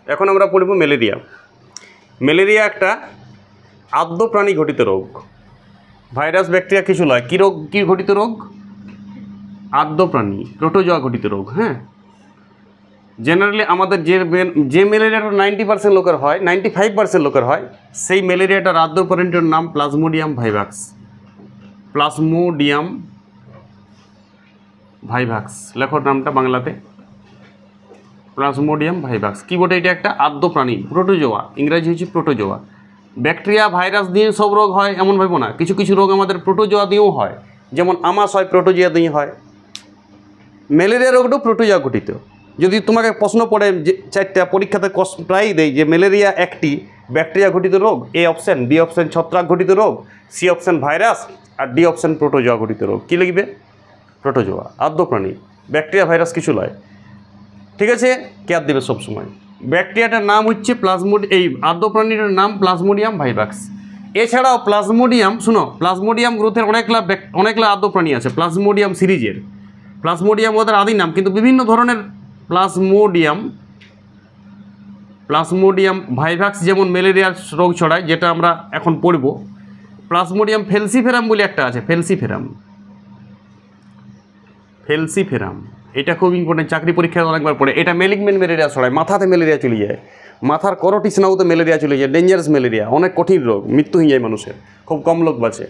এখন আমরা পড়ব ম্যালেরিয়া। ম্যালেরিয়া একটা আদ্য প্রাণী ঘটিত রোগ। ভাইরাস ব্যাকটেরিয়া কিছু নয়। কী রোগ, কী ঘটিত রোগ? আদ্য প্রাণী প্রোটোজোয়া ঘটিত রোগ। হ্যাঁ, জেনারেলি আমাদের যে ম্যালেরিয়াটা 90% লোকের হয়, 95% লোকের হয়, সেই ম্যালেরিয়াটার আদ্য প্রাণীটার নাম প্লাজমোডিয়াম ভাইভাক্স। প্লাজমোডিয়াম ভাইভাক্স লেখো নামটা বাংলাতে, প্লাজমোডিয়াম ভাইভাক্স। কী বটে? এটা একটা আদ্য প্রাণী, প্রোটোজোয়া, ইংরাজি হচ্ছে প্রোটোজোয়া। ব্যাকটেরিয়া ভাইরাস দিয়ে সব রোগ হয় এমন ভাবো না, কিছু কিছু রোগ আমাদের প্রোটোজোয়া দিয়েও হয়, যেমন আমাশয় প্রোটোজোয়া দিয়ে হয়। ম্যালেরিয়া রোগটাও প্রোটোজোয়া ঘটিত। যদি তোমাকে প্রশ্ন পড়ে যে 4টা পরীক্ষাতে প্রায়ই দেয় যে ম্যালেরিয়া একটি ব্যাকটেরিয়া ঘটিত রোগ, এ অপশান, বি অপশান ছত্রাক ঘটিত রোগ, সি অপশান ভাইরাস, আর ডি অপশান প্রোটোজোয়া ঘটিত রোগ। কী লিখবে? প্রোটোজোয়া, আদ্য প্রাণী। ব্যাকটেরিয়া ভাইরাস কিছু নয়, ঠিক আছে? কেয়ার দেবে সবসময়। ব্যাকটেরিয়াটার নাম হচ্ছে এই আদ্য প্রাণীটার নাম প্লাজমোডিয়াম ভাইভাক্স। এছাড়াও প্লাজমোডিয়াম, শুনো, প্লাজমোডিয়াম গ্রুপের অনেকগুলো আদ্য প্রাণী আছে প্লাজমোডিয়াম সিরিজের। প্লাজমোডিয়াম ওদের আদি নাম, কিন্তু বিভিন্ন ধরনের প্লাজমোডিয়াম ভাইভাক্স যেমন ম্যালেরিয়ার রোগ ছড়ায়, যেটা আমরা এখন পড়ব। প্লাজমোডিয়াম ফেলসিফেরাম বলে একটা আছে, ফেলসিফেরাম, এটা খুব ইম্পর্টেন্ট, চাকরি পরীক্ষায় অনেকবার পড়ে। এটা ম্যালিগন্যান্ট ম্যালেরিয়া ছড়ায়, মাথাতে ম্যালেরিয়া চলে যায়, মাথার করোটিসনাউতে ম্যালেরিয়া চলে যায়, ডেঞ্জারাস ম্যালেরিয়া, অনেক কঠিন রোগ, মৃত্যু হয়ে যায় মানুষের, খুব কম লোক বাঁচে।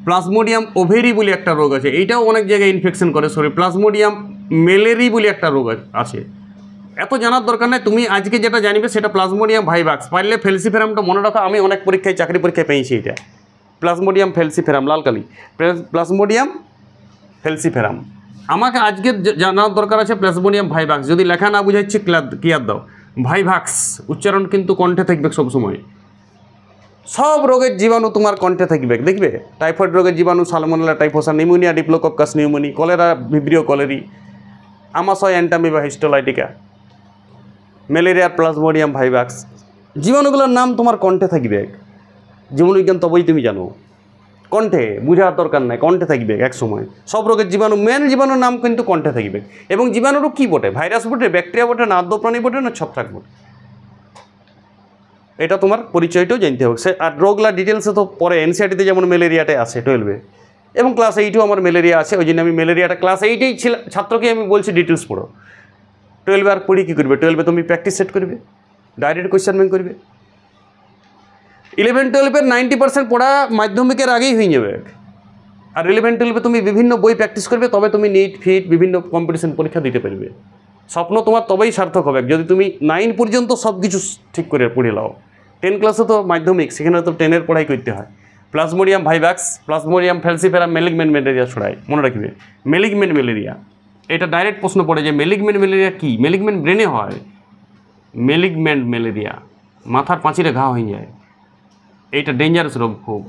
প্লাজমোডিয়াম ওভেরি বলে একটা রোগ আছে, এইটাও অনেক জায়গায় ইনফেকশন করে শরীর। প্লাজমোডিয়াম ম্যালেরি বলে একটা রোগ আছে, এত জানার দরকার নেই, তুমি আজকে যেটা জানবে সেটা প্লাজমোডিয়াম ভাইভাক্স। পারলে ফেলসিফেরামটা মনে রাখো, আমি অনেক পরীক্ষায় চাকরি পরীক্ষায় পেয়েছি এটা, প্লাজমোডিয়াম ফেলসিফেরাম, লালকালি, প্লাজমোডিয়াম ফেলসিফেরাম। আমাকে আজকে জানার দরকার আছে প্লাজমোডিয়াম ভাইভাক্স। যদি লেখা না বুঝাচ্ছি কি আর দাও, ভাইভাক্স উচ্চারণ কিন্তু কণ্ঠে থাকবে সবসময়। সব রোগের জীবাণু তোমার কণ্ঠে থাকবে, দেখবে টাইফয়েড রোগের জীবাণু Salmonella typhosa, pneumonia Diplococcus pneumoniae, cholera Vibrio cholerae, আমাশয় অ্যান্টামিবা হিস্টোলাইটিকা, ম্যালেরিয়ার প্লাজমোডিয়াম ভাইভাক্স, জীবাণুগুলোর নাম তোমার কণ্ঠে থাকবে। জীবাণুবিজ্ঞান তবেই তুমি জানো, কণ্ঠে, বোঝার দরকার নাই, কণ্ঠে থাকবে এক সময়। সব রোগের জীবাণু, মেন জীবাণুর নাম কিন্তু কণ্ঠে থাকবে। এবং জীবাণুরও কী বটে? ভাইরাস বটে, ব্যাকটেরিয়া বটে, না আদ্য প্রাণী বটে, না ছত্রাক বটে, এটা তোমার পরিচয়টাও জানতে হবে। আর রোগলা ডিটেলসে তো পরে এনসিআরটিতে যেমন ম্যালেরিয়াটাই আছে 12-এ, এবং ক্লাস 8-এও আমার ম্যালেরিয়া আছে, ওই জন্য আমি ম্যালেরিয়াটা ক্লাস 8-এই ছাত্রকে আমি বলছি ডিটেলস পড়ো। 12-এ আর পড়ি কী করবে? 12-এ তুমি প্র্যাকটিস সেট করবে, ডাইরেক্ট কোয়েশ্চেন ব্যাংক করবে। 11-12-এর 90% পড়া মাধ্যমিকের আগেই হয়ে যাবে। আর 11-12-এ তুমি বিভিন্ন বই প্র্যাকটিস করবে, তবে তুমি নিট ফিট বিভিন্ন কম্পিটিশন পরীক্ষা দিতে পারবে। স্বপ্ন তোমার তবেই সার্থক হবে যদি তুমি 9 পর্যন্ত সব কিছু ঠিক করে পড়ে নাও। 10 ক্লাসে তো মাধ্যমিক, সেখানে তো 10-এর পড়াই করতে হয়। প্লাজমোডিয়াম ভাইভাক্স, প্লাজমোডিয়াম ফেলসিফেরাম ম্যালিগন্যান্ট ম্যালেরিয়া ছড়ায়, মনে রাখবে। ম্যালিগন্যান্ট ম্যালেরিয়া, এটা ডাইরেক্ট প্রশ্ন পড়ে যে ম্যালিগন্যান্ট ম্যালেরিয়া কী? ম্যালিগন্যান্ট ব্রেনে হয়, ম্যালিগন্যান্ট ম্যালেরিয়া, মাথার পাঁচিরে ঘা হয়ে যায়, এইটা ডেঞ্জারাস রোগ খুব।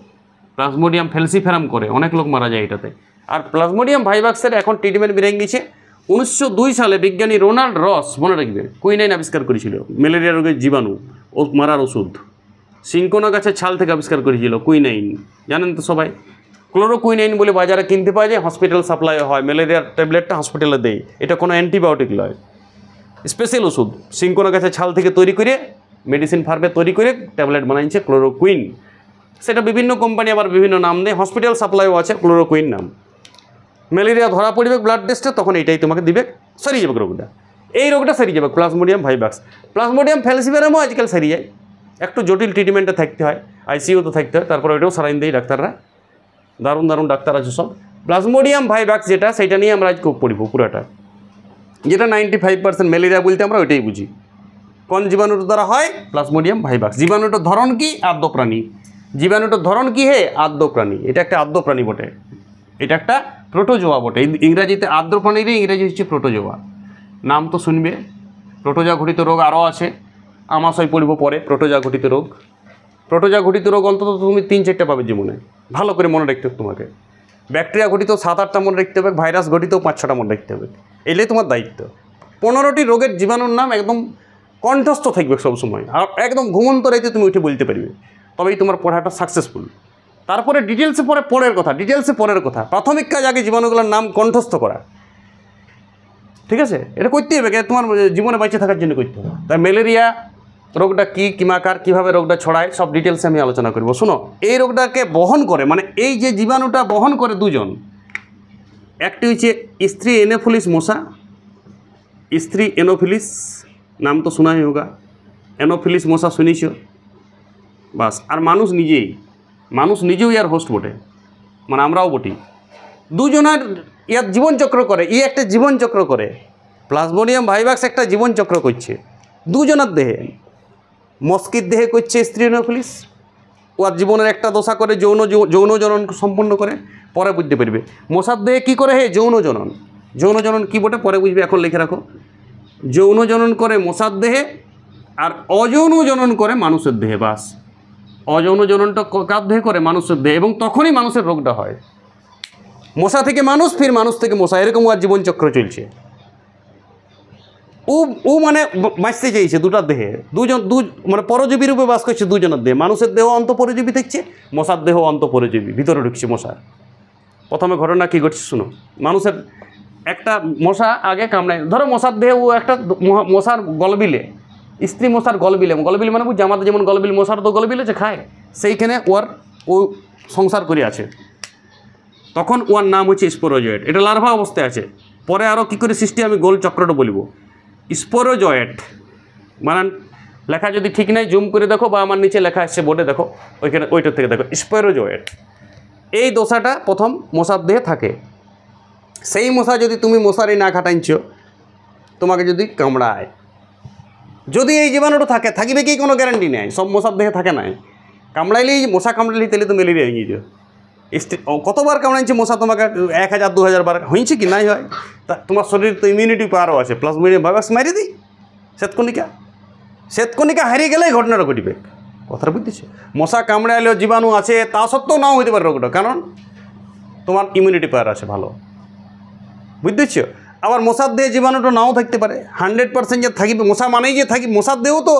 প্লাজমোডিয়াম ফেলসিফেরাম করে, অনেক লোক মারা যায় এটাতে। আর প্লাজমোডিয়াম ভাইভাক্সের এখন ট্রিটমেন্ট বেরিয়ে গিয়েছে। 1902 সালে বিজ্ঞানী রোনাল্ড রস, মনে রাখবে, কুইনাইন আবিষ্কার করেছিল, ম্যালেরিয়া রোগের জীবাণু ও মারার ওষুধ। সিঙ্কোনা গাছের ছাল থেকে আবিষ্কার করেছিল কুইনাইন, জানেন তো সবাই। ক্লোরোকুইনাইন বলে বাজারে কিনতে পাওয়া যায়, হসপিটাল সাপ্লাই হয়, ম্যালেরিয়ার ট্যাবলেটটা হসপিটালে দেয়, এটা কোনো অ্যান্টিবায়োটিক নয়, স্পেশাল ওষুধ। সিঙ্কোনা গাছের ছাল থেকে তৈরি করে মেডিসিন ফার্মে তৈরি করে ট্যাবলেট বানাইছে ক্লোরোকুইন। সেটা বিভিন্ন কোম্পানি আবার বিভিন্ন নাম দেয়, হসপিটাল সাপ্লাইও আছে ক্লোরোকুইন নাম। ম্যালেরিয়া ধরা পড়বে ব্লাড টেস্টে, তখন এইটাই তোমাকে দিবে, সারিয়ে যাবে রোগটা, এই রোগটা সারিয়ে যাবে। প্লাজমোডিয়াম ভাইভাক্স, প্লাজমোডিয়াম ফেলসিফেরামও আজকাল সারিয়ে যায়, একটু জটিল ট্রিটমেন্টে থাকতে হয়, আইসিইউতে থাকতে হয়, তারপর ওইটাও সারাইন দেয় ডাক্তাররা, দারুণ দারুণ ডাক্তার আছে সব। প্লাজমোডিয়াম ভাইভাক্স যেটা, সেটা নিয়ে আমরা আজকে পড়ব পুরাটা, যেটা 95% ম্যালেরিয়া বলতে আমরা ওইটাই বুঝি। কোন জীবাণুর দ্বারা হয়? প্লাজমোডিয়াম ভাইভাক্স। জীবাণুটার ধরন কি? আদ্য প্রাণী। জীবাণুটার ধরন কি? হে, আদ্য প্রাণী। এটা একটা আদ্য প্রাণী বটে, এটা একটা প্রোটোজোয়া বটে। ইংরাজিতে আদ্য প্রাণীরই ইংরাজি হচ্ছে প্রোটোজোয়া। নাম তো শুনবে। প্রোটোজোয়া ঘটিত রোগ আরও আছে, আমাশয় পড়ব পরে। প্রোটোজোয়া ঘটিত রোগ, প্রোটোজোয়া ঘটিত রোগ অন্তত তুমি 3-4টা পাবে জীবনে, ভালো করে মনে রাখতে হবে তোমাকে। ব্যাকটেরিয়া ঘটিত 7-8টা মনে রাখতে হবে, ভাইরাস ঘটিত 5-6টা মনে রাখতে হবে, এটাই তোমার দায়িত্ব। 15টি রোগের জীবাণুর নাম একদম কণ্ঠস্থ থাকবে সবসময়, আর একদম ঘুমন্ত রাইতে তুমি উঠে বলতে পারবে, তবেই তোমার পড়াটা সাকসেসফুল। তারপরে ডিটেলসে পরের কথা, প্রাথমিক কাজ আগে জীবাণুগুলোর নাম কণ্ঠস্থ করা। ঠিক আছে, এটা করতে হবে, তোমার জীবনে বেঁচে থাকার জন্য করতে হবে। তাই ম্যালেরিয়া রোগটা কী, কিমাকার, কীভাবে রোগটা ছড়ায়, সব ডিটেলসে আমি আলোচনা করব। শোনো, এই রোগটাকে বহন করে, মানে এই যে জীবাণুটা বহন করে দুজন, একটি হচ্ছে স্ত্রী এনোফিলিস মশা, স্ত্রী এনোফিলিস, নাম তো শোনাই হোগা, এনোফিলিস মশা শুনিছ বাস। আর মানুষ নিজেও ইয়ার হোস্ট বটে, মানে আমরাও বটি। দুজনের ইয়ার জীবনচক্র করে, একটা জীবনচক্র করে। প্লাজমোডিয়াম ভাইরাস একটা জীবনচক্র করছে দুজনের দেহে। মস্কির দেহে করছে স্ত্রী এনোফিলিস, ওর জীবনের একটা দশা করে যৌন জনন সম্পন্ন করে, পরে বুঝতে পারবে। মশার দেহে কী করে? যৌন জনন কী বটে পরে বুঝবে, এখন লিখে রাখো। যৌন জনন করে মশার দেহে, আর অযৌন জনন করে মানুষের দেহে। বাস, অযৌন জননটা কার দেহে করে? মানুষের দেহে। এবং তখনই মানুষের রোগটা হয়। মশা থেকে মানুষ, ফির মানুষ থেকে মশা, এরকম ওর জীবনচক্র চলছে। ও মানে বাঁচতে চাইছে দুটার দেহে, মানে পরজীবী রূপে বাস করছে দুজনের দেহে। মানুষের দেহ অন্তঃপরজীবী থাকছে, মশার দেহ অন্তঃপরজীবী, ভিতরে ঢুকছে মশার। প্রথমে ঘটনা কী ঘটছে শুনো। মানুষের একটা মশা আগে কামড়ায়, ধরো মশার দেহে ও একটা মশার গলবিলে, স্ত্রী মশার গলবিলে মানে বুঝছে আমাদের যেমন গলবিল, মশার তো গলবিলে যে খায়, সেইখানে ও সংসার করে আছে। তখন ওর নাম হচ্ছে স্পোরোজয়েড। এটা লার্ভা অবস্থায় আছে। পরে আরও কী করে সৃষ্টি, আমি গোল চক্রটা বলবো। স্পোরোজয়েড মানে লেখা যদি ঠিক নাই জুম করে দেখো, বা আমার নিচে লেখা আসছে বোর্ডে দেখো, ওইখানে ওইটার থেকে দেখো স্পোরোজয়েড। এই দশাটা প্রথম মশার দেহে থাকে। সেই মশা যদি তুমি মশারি না খাটাইছ, তোমাকে যদি কামড়ায়, যদি এই জীবাণুটা থাকিবে কি কোনো গ্যারান্টি নেই, সব মশার দেহে থাকে নাই। কামড়াইলেই মশা কামড়াইলেই তাহলে তো ম্যালেরিয়া হয়ে গিয়েছে। কতবার কামড়াইছে মশা তোমাকে? 1000 2000 বার হয়েছে কি নাই হয়? তা তোমার শরীর তো ইমিউনিটি পাওয়ারও আছে। প্লাজমোডিয়াম ভাইরাস মারি দিই শ্বেতকণিকা হারিয়ে গেলেই ঘটনাটা ঘটবে। কথাটা বুঝতেছে? মশা কামড়াইলেও জীবাণু আছে, তা সত্ত্বেও নাও হইতে পারে রোগটা, কারণ তোমার ইমিউনিটি পাওয়ার আছে ভালো। বুঝতেছ? আবার মশার দেহে জীবাণুটা নাও থাকতে পারে, 100% যে থাকিবে। মশা মানেই যে থাকি, মশার দেহেও তো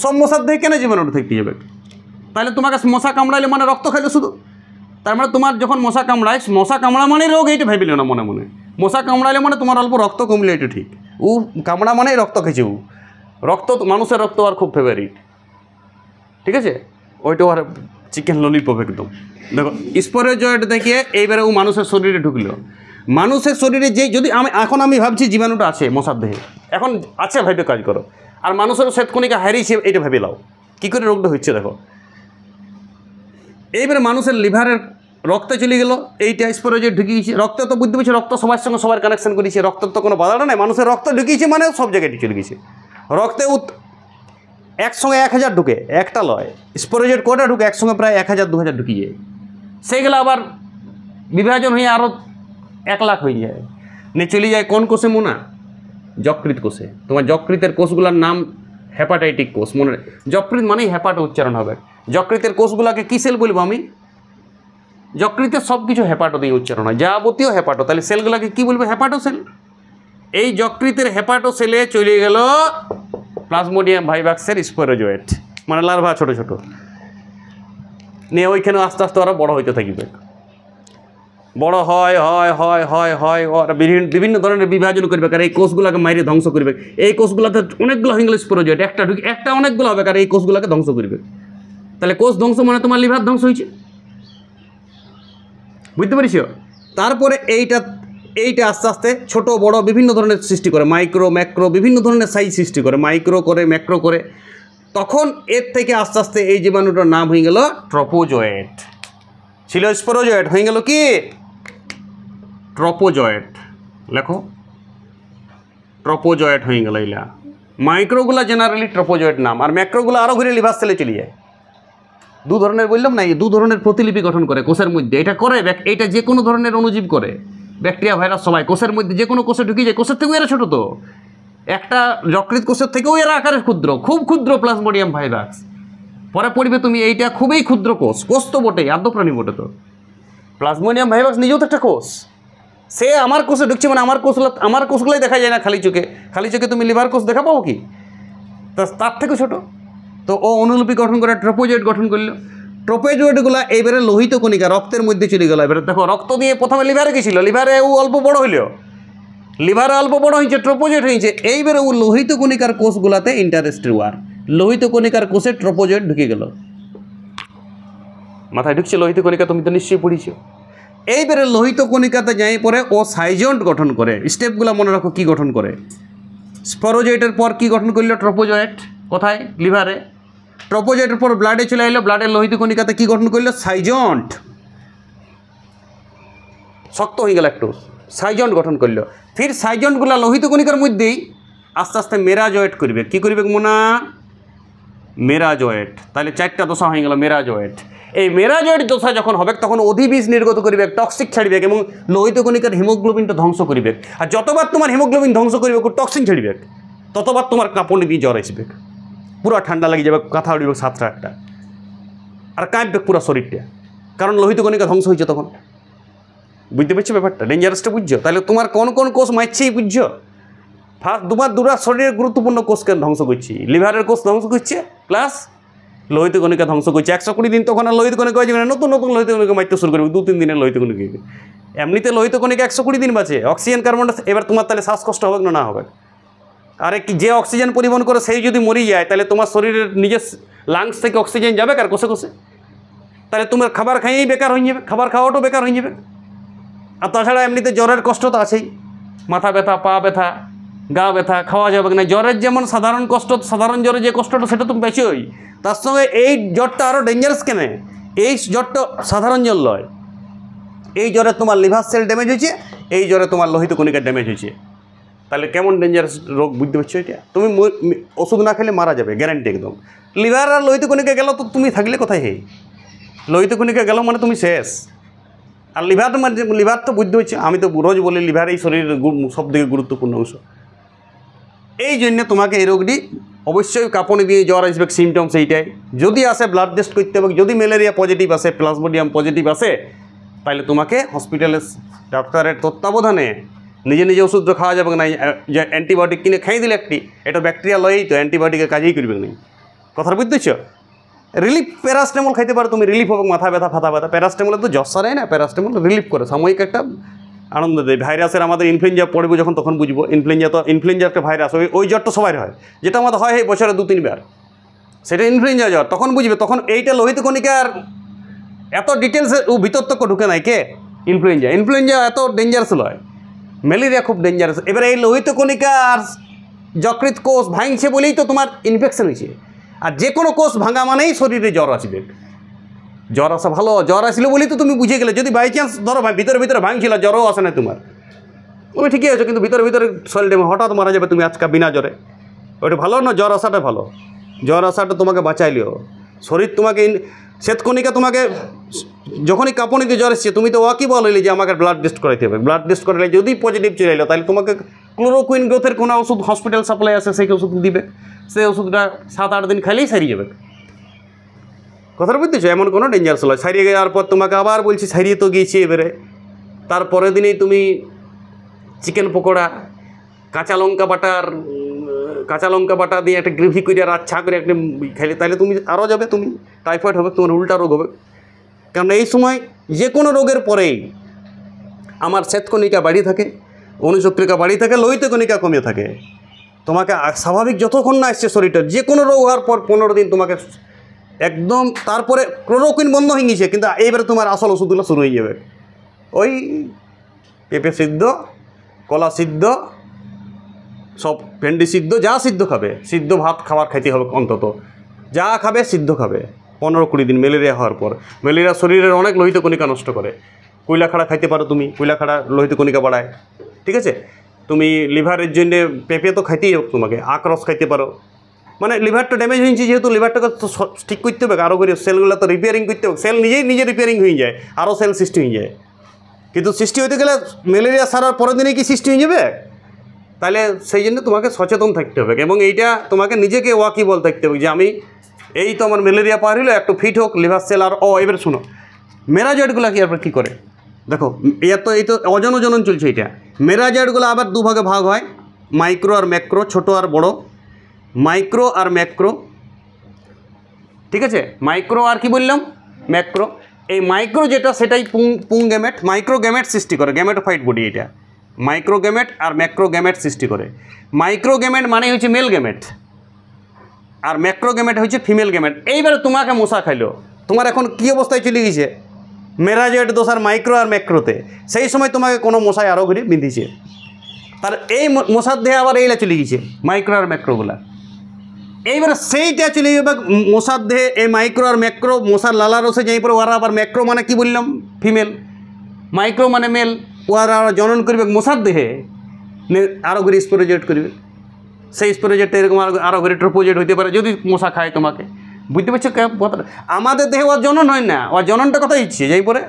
সব মশার দেহে কেন জীবাণুটা থাকতে যাবে? তাহলে তোমাকে মশা কামড়াইলে মানে রক্ত খাইলে শুধু, তার মানে তোমার যখন মশা কামড়া মানে রোগ, এইটা ভাবিলে না মনে মনে। মশা কামড়াইলে মানে তোমার অল্প রক্ত কমলে, এটা ঠিক। কামড়া মানেই রক্ত খেয়েছে। রক্ত, মানুষের রক্ত আর খুব ফেভারিট, ঠিক আছে? ওইটা আর চিকেন ললিপপ একদম। দেখো স্পোরোজয়েড দেখিয়ে এইবারে মানুষের শরীরে ঢুকলো। মানুষের শরীরে যদি আমি ভাবছি জীবাণুটা আছে মশার দেহে, এখন আছে ভাইবে কাজ করো। আর মানুষেরও শ্বেতকণিকা হারিয়েছে, এইটা ভেবে লাও কী করে রোগটা হচ্ছে। দেখো এইবারে মানুষের লিভারের রক্তে চলে গেল, এইটা স্পোরোজয়েড ঢুকিয়েছে। রক্তে তো বুঝতে পারছি, রক্ত সবার সঙ্গে সবার কানেকশন করেছে, রক্তের তো কোনো বাধাটা নেই। মানুষের রক্ত ঢুকিয়েছে মানে সব জায়গায় চলে গেছে। রক্তে একসঙ্গে 1000 ঢুকে, একটা লয়। স্পোরোজয়েড কটা ঢুকে? একসঙ্গে প্রায় 1000 2000 ঢুকিয়ে, সেইগুলো আবার বিভাজন হয়ে আরও 1 লাখ হয়ে যায়। নিয়ে চলে যায় কোন কোষে? মোনা যকৃত কোষে। তোমার যকৃতের কোষগুলোর নাম হেপাটাইটিক কোষ। মনে, যকৃত মানেই হেপাটো উচ্চারণ হবে। যকৃতের কোষগুলোকে কী সেল বলবো আমি? যকৃতের সব কিছু হেপাটো দিয়ে উচ্চারণ হয়, যাবতীয় হেপাটো। তাহলে সেলগুলোকে কী বলবো? Hepato cell. এই যকৃতের হেপাটো সেলে চলে গেল প্লাজমোডিয়াম ভাইরাসের স্পোরোজয়েড, মানে লার্ভা ছোটো ছোটো। নিয়ে ওইখানে আস্তে আস্তে ওরা বড় হইতে থাকবে। বড় হয় ওরা বিভিন্ন ধরনের বিভাজন করবে, কারণ এই কোষগুলোকে মাইরে ধ্বংস করবে। এই কোষগুলোতে অনেকগুলো হয়ে গেল স্পোরোজয়েড, একটা অনেকগুলো হবে, কারণ এই কোষগুলোকে ধ্বংস করবে। তাহলে কোষ ধ্বংস মানে তোমার লিভার ধ্বংস হয়েছে, বুঝতে পারিস? তারপরে এইটা আস্তে আস্তে ছোট বড় বিভিন্ন ধরনের সৃষ্টি করে, মাইক্রো ম্যাক্রো বিভিন্ন ধরনের সাইজ সৃষ্টি করে, মাইক্রো করে ম্যাক্রো করে। তখন এর থেকে আস্তে আস্তে এই জীবাণুটার নাম হয়ে গেল ট্রপোজয়েড। ছিল স্পোরোজয়েড, হয়ে গেল কি ট্রপোজয়েড। লেখো ট্রপোজয়েড হয়ে গেল। এইলা মাইক্রোগুলা জেনারেলি ট্রপোজয়েড নাম, আর ম্যাক্রোগুলো আরও ঘুরে লিভার সেলে চলে যায়। দু ধরনের বললাম না, এই দু ধরনের প্রতিলিপি গঠন করে কোষের মধ্যে। এটা করে এইটা যে কোনো ধরনের অণুজীব করে, ব্যাকটেরিয়া ভাইরাস সবাই কোষের মধ্যে যে কোনো কোষে ঢুকে যায়। কোষের থেকেও এরা ছোটো, তো একটা যকৃত কোষের থেকেও এরা আকারে ক্ষুদ্র, খুব ক্ষুদ্র প্লাজমোডিয়াম ভাইরাস। পরে পড়বে তুমি, এইটা খুবই ক্ষুদ্র কোষ তো বটেই, আদ্য প্রাণী বটে। তো প্লাজমোডিয়াম ভাইরাস নিজেও তো একটা কোষ। সে আমার কোষে ঢুকছে মানে আমার কোষগুলোই দেখা যায় না খালি চোখে তুমি লিভার কোষ দেখা পাবো কি? তার থেকে ছোটো। তো ও অনুলিপি গঠন করে ট্রপোজয়েড গঠন করলো। ট্রপোজয়েডগুলো এইবারে লোহিত কণিকা রক্তের মধ্যে চলে গেল। এবারে দেখো রক্ত দিয়ে প্রথমে লিভারে গেছিলো, লিভারে ও অল্প বড় হইল, লিভার অল্প বড় হয়েছে, ট্রোপোজয়েড হয়েছে, এইবারে ও লোহিত কণিকার কোষগুলাতে ইন্টারেস্টেড ওয়ার, লোহিত কণিকার কোষে ট্রোপোজয়েড ঢুকে গেল। মাথায় ঢুকছে লোহিত কণিকা? তুমি তো নিশ্চয়ই পড়িছ। এইবারে লোহিত কণিকাতে যাই পরে ও সাইজন্ট গঠন করে। স্টেপগুলো মনে রাখো কি গঠন করে। স্পোরোজয়েটের পর কি গঠন করলো? ট্রোপোজয়েট। কোথায়? লিভারে। ট্রোপোজয়েটের পর ব্লাডে চলে এলো, ব্লাডের লোহিত কণিকাতে কি গঠন করলো? সাইজন্ট। শক্ত হয়ে গেল একটু, সাইজন্ট গঠন করলো। ফির সাইজন্টগুলো লোহিত কণিকার মধ্যেই আস্তে আস্তে মেরাজয়েট করবে। কি করবে মোনা? মেরাজয়েট। তাহলে 4টা দশা হয়ে গেল মেরাজয়েট। এই মেরাজয়েট দশা যখন হবে তখন অধিবীজ নির্গত করবে, টক্সিক ছাড়বে এবং লোহিত কণিকার হিমোগ্লোবিনটা ধ্বংস করবে। আর যতবার তোমার হিমোগ্লোবিন ধ্বংস করবে, টক্সিন ছাড়বে, ততবার তোমার কাঁপুনি দিয়ে জ্বর আসবে, পুরো ঠান্ডা লেগে যাবে, কাঁথা উঠবে 7টা 8টা, আর কাঁপবে পুরো শরীরটা, কারণ লোহিত কণিকা ধ্বংস হয়েছে তখন। বুঝতে পারছো ব্যাপারটা? ডেঞ্জারাসটা বুঝছো? তাহলে তোমার কোন কোন কোষ মারছেই বুঝছো? ফার্স্ট দুবার শরীরের গুরুত্বপূর্ণ কোষকে ধ্বংস করছি, লিভারের কোষ ধ্বংস করছে, প্লাস লোহিত কণিকা ধ্বংস করছে। 120 দিন তখন আর লোহিত কণিকা হয়েছে, নতুন নতুন লোহিত কণিকা মারতে শুরু করবে 2-3 দিনের লোহিত কণিকা। এমনিতে লোহিত কণিকা 120 দিন বাঁচে, অক্সিজেন কার্বন। এবার তোমার তাহলে শ্বাসকষ্ট হবে না হবে? আরে কি, যে অক্সিজেন পরিবহন করে সেই যদি মরে যায়, তাহলে তোমার শরীরের নিজের লাংস থেকে অক্সিজেন যাবে কার? কোষে কোষে। তাহলে তোমার খাবার খাইয়েই বেকার হয়ে যাবে, খাবার খাওয়াটাও বেকার হয়ে যাবে। আর তাছাড়া এমনিতে জ্বরের কষ্ট তো আছেই, মাথা ব্যথা, পা ব্যথা, গা ব্যথা, খাওয়া যাবে না। জ্বরের যেমন সাধারণ কষ্ট, সাধারণ জ্বরে যে কষ্টটা সেটা তুমি বেশিই, তার সঙ্গে এই জ্বরটা আরও ডেঞ্জারাস কেন? এই জ্বরটা সাধারণ জ্বর নয়, এই জ্বরে তোমার লিভার সেল ড্যামেজ হয়েছে, এই জ্বরে তোমার লোহিত কণিকার ড্যামেজ হয়েছে। তাহলে কেমন ডেঞ্জারাস রোগ, বুঝতে পারছো? এটা তুমি ওষুধ না খেলে মারা যাবে, গ্যারান্টি একদম। লিভার আর লোহিত কণিকা গেল তো তুমি থাকলে কোথায়? হে, লোহিত কণিকা গেল মানে তুমি শেষ। আর লিভার মানে লিভার তো বুঝতে হচ্ছে, আমি তো রোজ বলি লিভার এই শরীরের সবথেকে গুরুত্বপূর্ণ অংশ। এই জন্য তোমাকে এই রোগটি অবশ্যই কাঁপুনি দিয়ে জ্বর আসবে, সিমটমস এইটাই। যদি আসে ব্লাড টেস্ট করতে হবে, যদি ম্যালেরিয়া পজিটিভ আসে, প্লাজমোডিয়াম পজিটিভ আসে, তাহলে তোমাকে হসপিটালের ডাক্তারের তত্ত্বাবধানে নিজে নিজে ওষুধ তো খাওয়া যাবে না, যে অ্যান্টিবায়োটিক কিনে খাই দিলে একটি, এটা ব্যাকটেরিয়া লয়েই তো, অ্যান্টিবায়োটিকের কাজেই করবে না। কথা বুঝতেছ? রিলিফ প্যারাস্টেমল খাইতে পারো তুমি, রিলিফ হবে মাথা ব্যথা, ফাতা ব্যথা। প্যারাস্টেমলে তো জ্বর সারায় না, প্যারাস্টেমল রিলিফ করে, সাময়িক একটা আনন্দ দেয়। ভাইরাসের আমাদের ইনফ্লুয়েঞ্জা পড়বো যখন তখন বুঝবো, ইনফ্লুয়েঞ্জা একটা ভাইরাস, ওই জ্বরটা সবাই হয়, যেটা আমাদের হয় বছরে 2-3 বার, সেটা ইনফ্লুয়েঞ্জা জ্বর। তখন বুঝবে, তখন এইটা লোহিত কণিকার এত ডিটেলসে ও ভিতর তক ঢুকে নাই। কে? ইনফ্লুয়েঞ্জা এত ডেঞ্জারাস নয়, ম্যালেরিয়া খুব ডেঞ্জারাস। এবার এই লোহিত কণিকার যকৃৎ কোষ ভাঙছে বলেই তো তোমার ইনফেকশন হয়েছে। আর যে কোনো কোষ ভাঙা মানেই শরীরে জ্বর আসবে। জ্বর আসা ভালো, জ্বর আসলে বলেই তো তুমি বুঝে গেলে। যদি বাই চান্স ধরো ভিতরে ভিতরে ভাঙছিল, জ্বরও আসে না তোমার, তুমি ঠিকই আছো, কিন্তু ভিতরে ভিতরে শরীরে হঠাৎ মারা যাবে তুমি আজকে বিনা জ্বরে। ওইটা ভালো না? জ্বর আসাটা ভালো, জ্বর আসাটা তোমাকে বাঁচাইলেও। শরীর তোমাকে শ্বেতকণিকা তোমাকে যখনই কাঁপুনিতে জ্বর এসছে, তুমি তো ওয়াকি বললি যে আমাকে ব্লাড টেস্ট করাইতে হবে। ব্লাড টেস্ট করালে যদি পজিটিভ চলে এলো, তাহলে তোমাকে ক্লোরোকুইন গ্রোথের কোনো ওষুধ হসপিটাল সাপ্লাই আছে, সেই ওষুধ দিবে। সেই ওষুধটা 7-8 দিন খাইলেই সারিয়ে যাবে। কথাটা বুঝতেছো? এমন কোনো ডেঞ্জারাস নয়। সারিয়ে যাওয়ার পর তোমাকে আবার বলছি, সারিয়ে তো গিয়েছি, এবারে তারপরের দিনেই তুমি চিকেন পকোড়া, কাঁচা লঙ্কা বাটা দিয়ে একটা গ্রেভি করে আর আচ্ছা করে একটা খাইলে, তাহলে তুমি আরও যাবে, তুমি টাইফয়েড হবে, তোমার উল্টা রোগ হবে। কারণ এই সময় যে কোনো রোগের পরেই আমার শ্বেতকণিকা বাড়ি থাকে, অনুচক্রিকা বাড়ি থাকে, লোহিত কণিকা কমে থাকে। তোমাকে স্বাভাবিক যতক্ষণ না আসছে শরীরটা, যে কোনো রোগ হওয়ার পর 15 দিন তোমাকে একদম, তারপরে ক্লোরোকুইন বন্ধ হয়ে গেছে, কিন্তু এইবারে তোমার আসল ওষুধগুলো শুরু হয়ে যাবে। ওই পেঁপে সিদ্ধ, কলা সিদ্ধ, সব ভেন্ডি সিদ্ধ, যা সিদ্ধ খাবে, সিদ্ধ ভাত খাবার খাইতে হবে অন্তত, যা খাবে সিদ্ধ খাবে 15-20 দিন ম্যালেরিয়া হওয়ার পর। ম্যালেরিয়া শরীরের অনেক লোহিত কণিকা নষ্ট করে। কয়লা খাড়া খাইতে পারো তুমি, কয়লা খাড়া লোহিত কণিকা বাড়ায়, ঠিক আছে? তুমি লিভারের জন্য পেঁপে তো খাইতেই হোক, তোমাকে আখরস খাইতে পারো। মানে লিভারটা ড্যামেজ হয়েছে যেহেতু, লিভারটাকে তো ঠিক করতে হবে, আরও করে সেলগুলো তো রিপেয়ারিং করতে হবে। সেল নিজে রিপেয়ারিং হয়ে যায়, আরও সেল সৃষ্টি হয়ে যায়। কিন্তু সৃষ্টি হতে গেলে ম্যালেরিয়া সারার পরের দিনে কি সৃষ্টি হয়ে যাবে? তাহলে সেই জন্য তোমাকে সচেতন থাকতে হবে, এবং এইটা তোমাকে নিজেকে ওয়াকিবল থাকতে হবে যে আমি এই তো আমার ম্যালেরিয়া পার হলো, একটু ফিট হোক লিভার সেল। আর এবার শোনো, মেরাজয়েডগুলো কি আবার কী করে দেখো। এই তো অজনন চলছে এটা। মেরাজয়েডগুলো আবার দুভাগে ভাগ হয়, মাইক্রো আর ম্যাক্রো, ছোটো আর বড়, মাইক্রো আর ম্যাক্রো, ঠিক আছে? মাইক্রো আর কি বললাম, ম্যাক্রো। এই মাইক্রো যেটা সেটাই পুং গ্যামেট, মাইক্রো গ্যামেট সৃষ্টি করে, গ্যামেটোফাইট বডি এটা। মাইক্রোগ্যামেট আর ম্যাক্রোগ্যামেট সৃষ্টি করে। মাইক্রোগ্যামেট মানে হচ্ছে মেল গ্যামেট, আর ম্যাক্রোগ্যামেট হচ্ছে ফিমেল গ্যামেট। এইবারে তোমাকে মশা খাইলো, তোমার এখন কী অবস্থায় চলে গেছে, মেরাজয়েড দোষ আর মাইক্রো আর ম্যাক্রোতে। সেই সময় তোমাকে কোনো মশায় আরও ঘুরে বিঁধিছে, তার এই মশার দেহে আবার এইলা চলে গেছে মাইক্রো আর ম্যাক্রোগুলা। এইবারে সেইটা চলে যাবে মশার দেহে, এই মাইক্রো আর ম্যাক্রো মশার লালা রসে যাই পরে ওরা আবার ম্যাক্রো মানে কি বললাম ফিমেল, মাইক্রো মানে মেল, ওরা জনন করবে মশার দেহে, আরও ঘুরে স্পোরোজেট করবে। সেই স্পোরোজেটটা এরকম আরও ঘুরে ট্রোপোজেট হইতে পারে যদি মশা খায় তোমাকে। বুঝতে পারছো? আমাদের দেহে ওর জনন হয় না, ওর জননটা কথা ইচ্ছে যাই পরে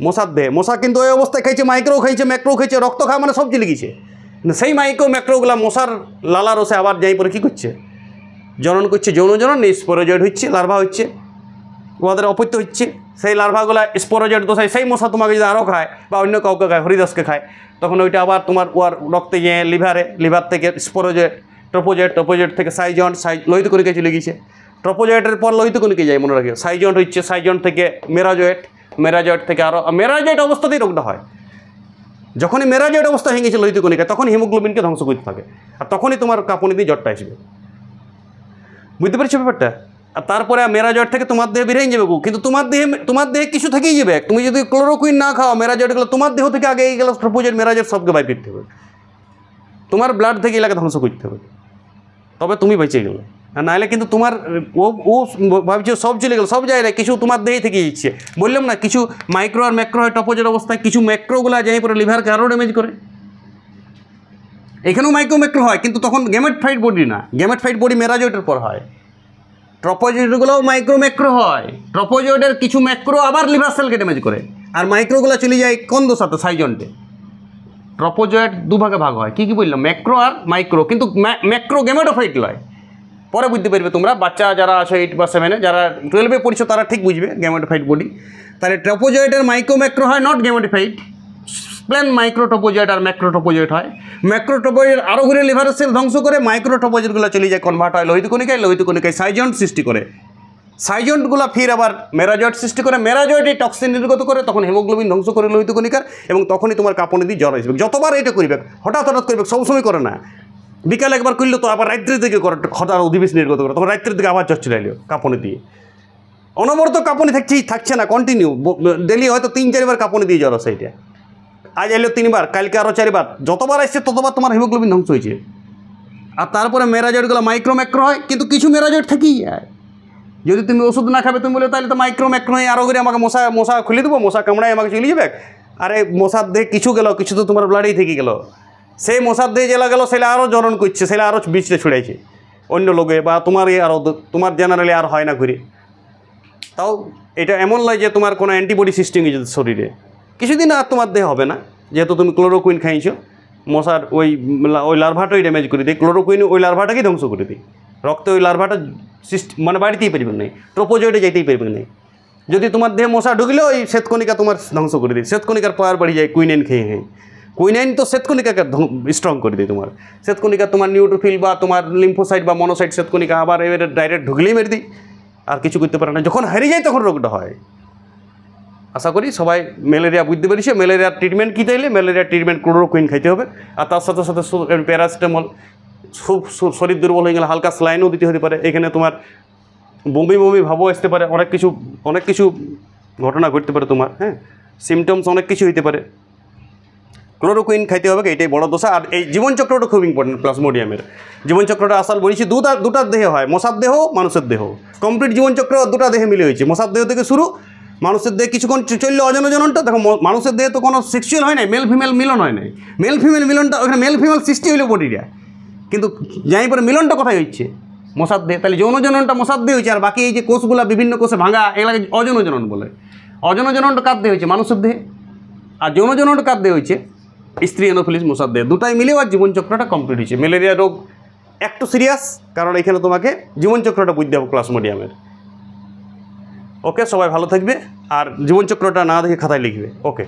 মশার দেহে। মশা কিন্তু ওই অবস্থায় খাইছে, মাইক্রো খাইছে, ম্যাক্রো খাইছে, রক্ত খাওয়া মানে সব চলে গেছে। সেই মাইক্রো ম্যাক্রোগুলা মশার লালা রসে আবার যাই পরে কী করছে, জনন করছে, যৌন জনন, স্পোরোজয়েড হচ্ছে, লার্ভা হচ্ছে, ওদের অপত্য হচ্ছে। সেই লার্ভাগুলা স্পোরোজয়েড দোষায় সেই মশা তোমাকে যদি আরও খায় বা অন্য কাউকে খায়, হরিদাসকে খায়, তখন ওইটা আবার তোমার ওর রক্তে গিয়ে লিভারে, লিভার থেকে স্পোরোজয়েড, ট্রোপোজয়েড থেকে সাইজন্ট, লোহিত কণিকায় চলে গেছে। ট্রোপোজয়েডের পর লোহিত কণিকায় যায় মনে রাখে, সাইজন্ট হচ্ছে, সাইজন্ট থেকে মেরাজয়েড থেকে আরও, মেরাজয়েড অবস্থাতেই রোগটা হয়। যখনই মেরাজয়েড অবস্থা হয়ে গেছে লোহিত কণিকা, তখন হিমোগ্লোবিনকে ধ্বংস করতে থাকে, আর তখনই তোমার কাঁপুনি দিয়ে জ্বরটা আসবে। বুঝতে পারছো ব্যাপারটা? আর তারপরে মেরাজয়েড থেকে তোমার দেহে বেরিয়ে যাবে, কিন্তু তোমার দেহে কিছু থেকেই যাবে। তুমি যদি ক্লোরোকুইন না খাও, মেরাজয়েডগুলো তোমার দেহ থেকে আগে এই গেল, ট্রোপোজয়েড মেরাজয়েড সবকে বাই করতে হবে, তোমার ব্লাড থেকে এলাকা ধ্বংস করতে হবে, তবে তুমি বেঁচে গেলে। আর নাহলে কিন্তু তোমার ও ভাবছো সব চলে গেল, সব জায়গায় কিছু তোমার দেহে থেকে যাচ্ছে। বললাম না, কিছু মাইক্রো আর ম্যাক্রো হয় ট্রোপোজয়েড অবস্থায়, কিছু ম্যাক্রোগুলো যাই পরে লিভারকে আরও ড্যামেজ করে। এখানেও মাইক্রো ম্যাক্রো হয়, কিন্তু তখন গ্যামেটফাইড বডি না, গ্যামেটফাইড বডি মেরাজয়েডের পর হয়। ট্রোপোজয়েডগুলোও মাইক্রো ম্যাক্রো হয়, ট্রোপোজয়েডের কিছু ম্যাক্রো আবার লিভার সেলকে ড্যামেজ করে, আর মাইক্রোগুলো চলে যায় কোন দোষাতে, সাইজন্টে। ট্রোপোজয়েড দুভাগে ভাগ হয়, কী বললাম, ম্যাক্রো আর মাইক্রো, কিন্তু ম্যাক্রো গ্যামেটোফাইট লয়। পরে বুঝতে পারবে তোমরা, বাচ্চা যারা আছে 8 বা 7-এ, যারা 12-এ পড়ছো তারা ঠিক বুঝবে গ্যামেটোফাইট বডি। তাহলে ট্রোপোজয়েডের মাইক্রো ম্যাক্রো হয়, নট গ্যামেটোফাইট, প্লেন মাইক্রোটোপোজয়েড আর ম্যাক্রোটোপোজয়েড হয়। ম্যাক্রোটোপোজয়েড আরও ঘুরে লিভারের সেল ধ্বংস করে, মাইক্রোটোপোজয়েডগুলো চলে যায় কনভার্ট হয় লোহিত কণিকায় সাইজন্ট সৃষ্টি করে। সাইজন্টগুলো ফির আবার মেরাজয়েড সৃষ্টি করে, মেরাজয়েড এই টক্সিন নির্গত করে, তখন হিমোগ্লোবিন ধ্বংস করে লোহিত কণিকার, এবং তখনই তোমার কাঁপুনি দিয়ে জ্বর আসবে। যতবার এটা করবে, হঠাৎ করবে, সবসময় করে না। বিকালে একবার করলে তো আবার রাত্রের দিকে করে, হঠাৎ অধিবেশ নির্গত করে, তখন রাত্রের দিকে আবার জ্বর চলে এলো কাঁপুনি দিয়ে। অনবরত কাঁপুনি থাকছে না, কন্টিনিউ ডেলি হয়তো 3-4 বার কাঁপুনি দিয়ে জ্বর আসে। এটা আজ এলো 3 বার, কালকে আরও 4 বার, যতবার আসছে ততবার তোমার হিমোগ্লোবিন ধ্বংস হয়েছে। আর তারপরে মেরাজয়েডগুলো মাইক্রো ম্যাক্রো হয়, কিন্তু কিছু মেরাজয়েড থেকেই যায়। যদি তুমি ওষুধ না খাবে, তুমি বলে তাহলে তো মাইক্রো ম্যাক্রো আরও করে আমাকে মশা খুলে দেবো, মশা কামড়ায় আমাকে চলে যাবে। আরে মশার দেহে কিছু গেল, কিছু তো তোমার ব্লাডেই থেকে গেল। সেই মশার দেহে জেলা গেল, সেটা আরও জনন করছে, সেটা আরও বীজটা ছড়াইছে অন্য লোকে, বা আরও তোমার জেনারেলি আর হয় না ঘুরে। তাও এটা এমন নয় যে তোমার কোনো অ্যান্টিবডি সৃষ্টি হয়েছে শরীরে, কিছুদিন আর তোমার দেহে হবে না, যেহেতু তুমি ক্লোরোকুইন খাইছো। মশার ওই লার্ভাটাই ড্যামেজ করে দিই, ক্লোরোকুইন ওই লার্ভাটাকেই ধ্বংস করে দিই। রক্তে ওই লার্ভাটা মানে বাড়িতেই পারবেন না, ট্রোপোজয়েডে যাইতেই পারবেন না। যদি তোমার দেহে মশা ঢুকলেও ওই শ্বেতকণিকা তোমার ধ্বংস করে দিই, শ্বেতকণিকার পাওয়ার বাড়ি যায় কুইনাইন খেয়ে। কুইনাইন তো শ্বেতকণিকাকে স্ট্রং করে দিই। তোমার শ্বেতকণিকা, তোমার নিউট্রোফিল বা তোমার লিম্ফোসাইট বা মনোসাইট শ্বেতকণিকা আবার এবারে ডাইরেক্ট ঢুকলেই মেরে দিই, আর কিছু করতে পারে না। যখন হারিয়ে যায় তখন রোগটা হয়। আশা করি সবাই ম্যালেরিয়া বুঝতে পেরেছে। ম্যালেরিয়ার ট্রিটমেন্ট কী চাইলে, ম্যালেরিয়ার ট্রিটমেন্ট ক্লোরোকুইন খাইতে হবে, আর তার সাথে সাথে প্যারাসিটামল। খুব শরীর দুর্বল হয়ে গেলে হালকা স্লাইনও দিতে হতে পারে। এখানে তোমার বমি ভাবও আসতে পারে, অনেক কিছু ঘটনা ঘটতে পারে তোমার, হ্যাঁ, সিমটমস অনেক কিছু হইতে পারে। ক্লোরোকুইন খাইতে হবে, এটাই বড় দোষা। আর এই জীবনচক্রটা খুব ইম্পর্টেন্ট প্লাজমোডিয়ামের। জীবনচক্রটা আসল বলেছি দুটা দেহে হয়, মশার দেহ, মানুষের দেহ। কমপ্লিট জীবনচক্র দুটা দেহে মিলে হয়েছে। মশার দেহ থেকে শুরু, মানুষের দেহে কিছুক্ষণ চললে অজনজননটা। দেখো মানুষের দেহে তো কোনো সেক্সুয়াল হয় নাই, মেল ফিমেল মিলন হয় নাই। মেল ফিমেল মিলনটা ওখানে মেল ফিমেল সৃষ্টি হইলো বডিটা, কিন্তু যাই পরে মিলনটা কোথায় হচ্ছে, মশার দেহে। তাহলে যৌনজননটা মশার দেহে হয়েছে, আর বাকি এই যে কোষগুলা বিভিন্ন কোষে ভাঙা, এগুলাকে অজনজনন বলে। অজনজননটা কার দেহে হয়েছে, মানুষের দেহে। আর যৌনজননটা কার দেহে হয়েছে, স্ত্রী এনোফিলিস মশার দেহে। দুটাই মিলেও আর জীবনচক্রটা কমপ্লিট হয়েছে। ম্যালেরিয়া রোগ একটু সিরিয়াস, কারণ এখানে তোমাকে জীবনচক্রটা বুঝতে হবে প্লাজমোডিয়ামের। ওকে, সবাই ভালো থাকবে, আর জীবনচক্রটা না দেখে খাতায় লিখবে। ওকে।